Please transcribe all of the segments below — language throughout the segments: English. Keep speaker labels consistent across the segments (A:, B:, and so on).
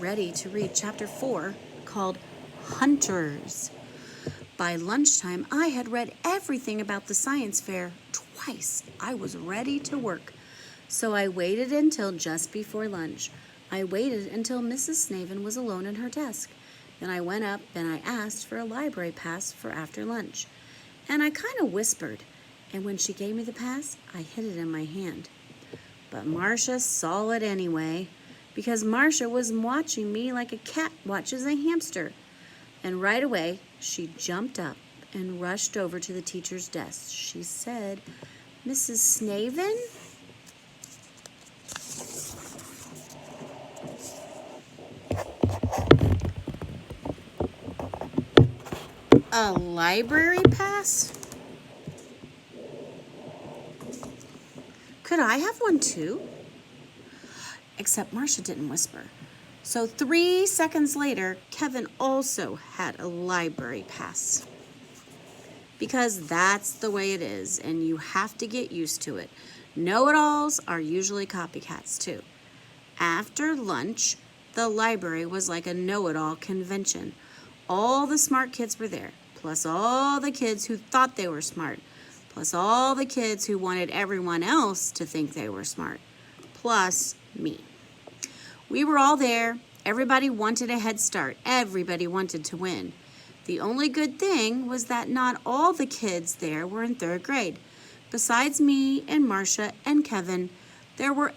A: ready to read chapter 4 called Hunters. By lunchtime, I had read everything about the science fair twice. I was ready to work. So I waited until just before lunch. I waited until Mrs. Snaven was alone in her desk. Then I went up and I asked for a library pass for after lunch. And I kind of whispered. And when she gave me the pass, I hid it in my hand. But Marcia saw it anyway, because Marcia was watching me like a cat watches a hamster. And right away, she jumped up and rushed over to the teacher's desk. She said, "Mrs. Snaven?" "A library pass? Could I have one too?" Except Marcia didn't whisper. So 3 seconds later, Kevin also had a library pass. Because that's the way it is, and you have to get used to it. Know-it-alls are usually copycats too. After lunch, the library was like a know-it-all convention. All the smart kids were there, plus all the kids who thought they were smart, plus all the kids who wanted everyone else to think they were smart, plus me. We were all there. Everybody wanted a head start. Everybody wanted to win. The only good thing was that not all the kids there were in 3rd grade. Besides me and Marcia and Kevin, there were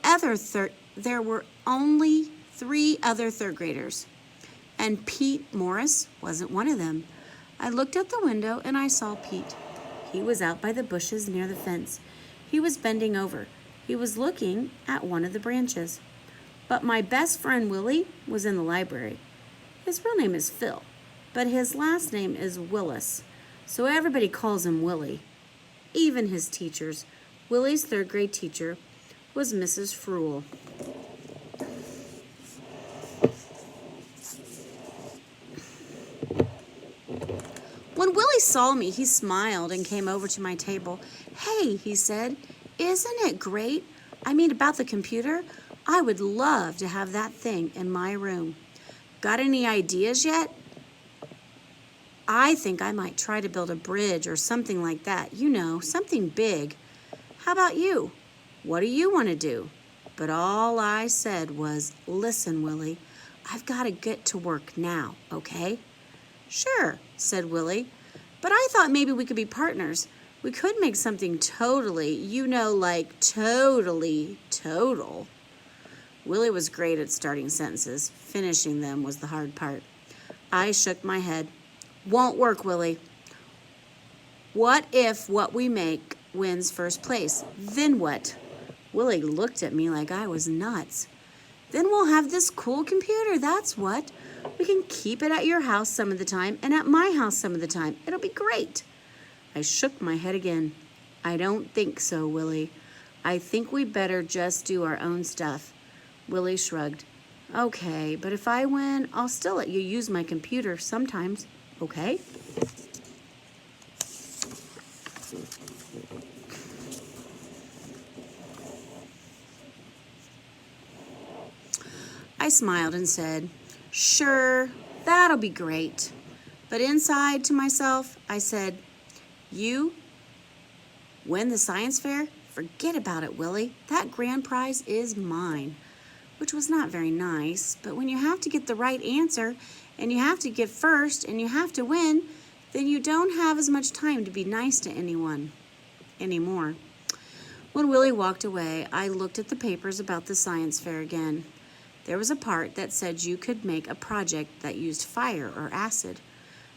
A: only 3 other 3rd graders. And Pete Morris wasn't one of them. I looked out the window and I saw Pete. He was out by the bushes near the fence. He was bending over. He was looking at one of the branches. But my best friend Willie was in the library. His real name is Phil, but his last name is Willis, so everybody calls him Willie. Even his teachers. Willie's 3rd grade teacher was Mrs. Fruel. When Willie saw me, he smiled and came over to my table. "Hey," he said, "isn't it great? I mean, about the computer? I would love to have that thing in my room. Got any ideas yet? I think I might try to build a bridge or something like that. You know, something big. How about you? What do you want to do?" But all I said was, "Listen, Willie, I've got to get to work now, okay?" "Sure," said Willie, "but I thought maybe we could be partners. We could make something totally, like totally total." Willie was great at starting sentences. Finishing them was the hard part. I shook my head. "Won't work, Willie. What if what we make wins first place? Then what?" Willie looked at me like I was nuts. "Then we'll have this cool computer, that's what. We can keep it at your house some of the time and at my house some of the time. It'll be great." I shook my head again. "I don't think so, Willie. I think we better just do our own stuff." Willie shrugged. "Okay, but if I win, I'll still let you use my computer sometimes, okay?" I smiled and said, "Sure, that'll be great." But inside to myself, I said, "You win the science fair? Forget about it, Willie. That grand prize is mine." Which was not very nice, but when you have to get the right answer, and you have to get first, and you have to win, then you don't have as much time to be nice to anyone anymore. When Willie walked away, I looked at the papers about the science fair again. There was a part that said you could make a project that used fire or acid.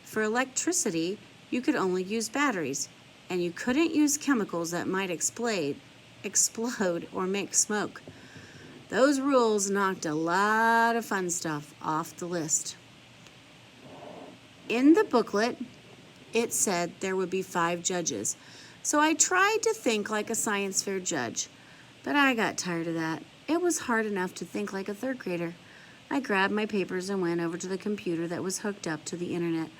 A: For electricity, you could only use batteries, and you couldn't use chemicals that might explode or make smoke. Those rules knocked a lot of fun stuff off the list. In the booklet, it said there would be 5 judges, so I tried to think like a science fair judge, but I got tired of that. It was hard enough to think like a 3rd grader. I grabbed my papers and went over to the computer that was hooked up to the internet.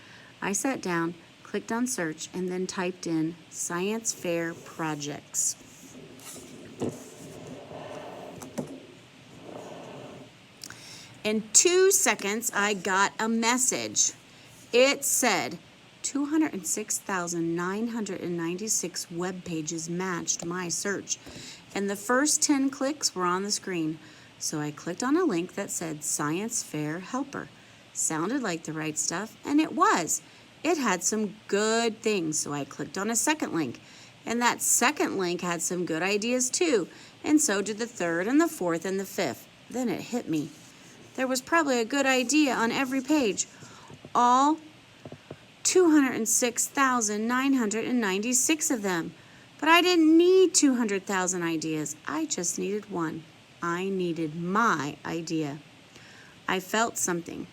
A: I sat down, clicked on search, and then typed in science fair projects. In 2 seconds, I got a message. It said 206,996 web pages matched my search, and the first 10 clicks were on the screen. So I clicked on a link that said Science Fair Helper. Sounded like the right stuff, and it was. It had some good things, so I clicked on a second link. And that second link had some good ideas too, and so did the third and the fourth and the fifth. Then it hit me. There was probably a good idea on every page. All 206,996 of them. But I didn't need 200,000 ideas. I just needed one. I needed my idea. I felt something.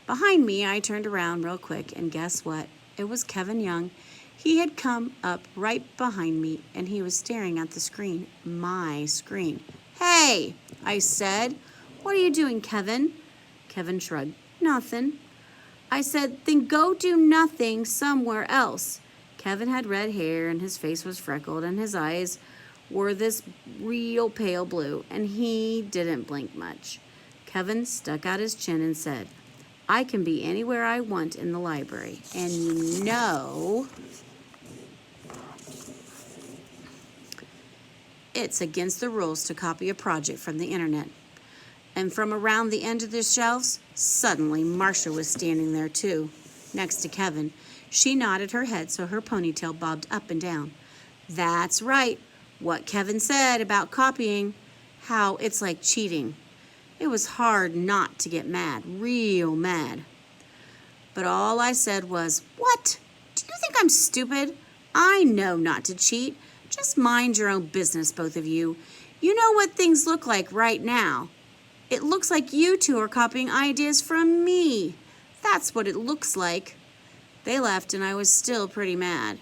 A: Behind me, I turned around real quick, and guess what? It was Kevin Young. He had come up right behind me, and he was staring at the screen, my screen. "Hey," I said. "What are you doing, Kevin?" Kevin shrugged. "Nothing." I said, "Then go do nothing somewhere else." Kevin had red hair, and his face was freckled, and his eyes were this real pale blue, and he didn't blink much. Kevin stuck out his chin and said, "I can be anywhere I want in the library, and you know it's against the rules to copy a project from the internet." And from around the end of the shelves, suddenly Marcia was standing there too, next to Kevin. She nodded her head so her ponytail bobbed up and down. "That's right, what Kevin said about copying, how it's like cheating." It was hard not to get mad, real mad. But all I said was, "What? Do you think I'm stupid? I know not to cheat. Just mind your own business, both of you. You know what things look like right now. It looks like you two are copying ideas from me. That's what it looks like." They left, and I was still pretty mad.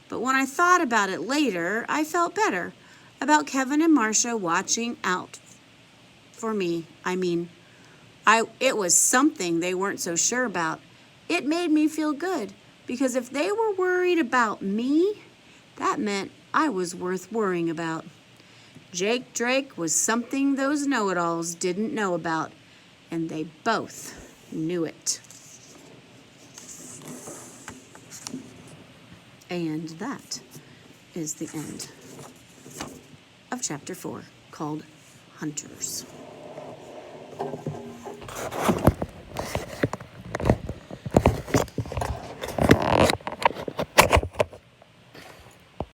A: But when I thought about it later, I felt better about Kevin and Marcia watching out for me. It was something they weren't so sure about. It made me feel good, because if they were worried about me, that meant I was worth worrying about. Jake Drake was something those know-it-alls didn't know about, and they both knew it. And that is the end of chapter 4, called Hunters.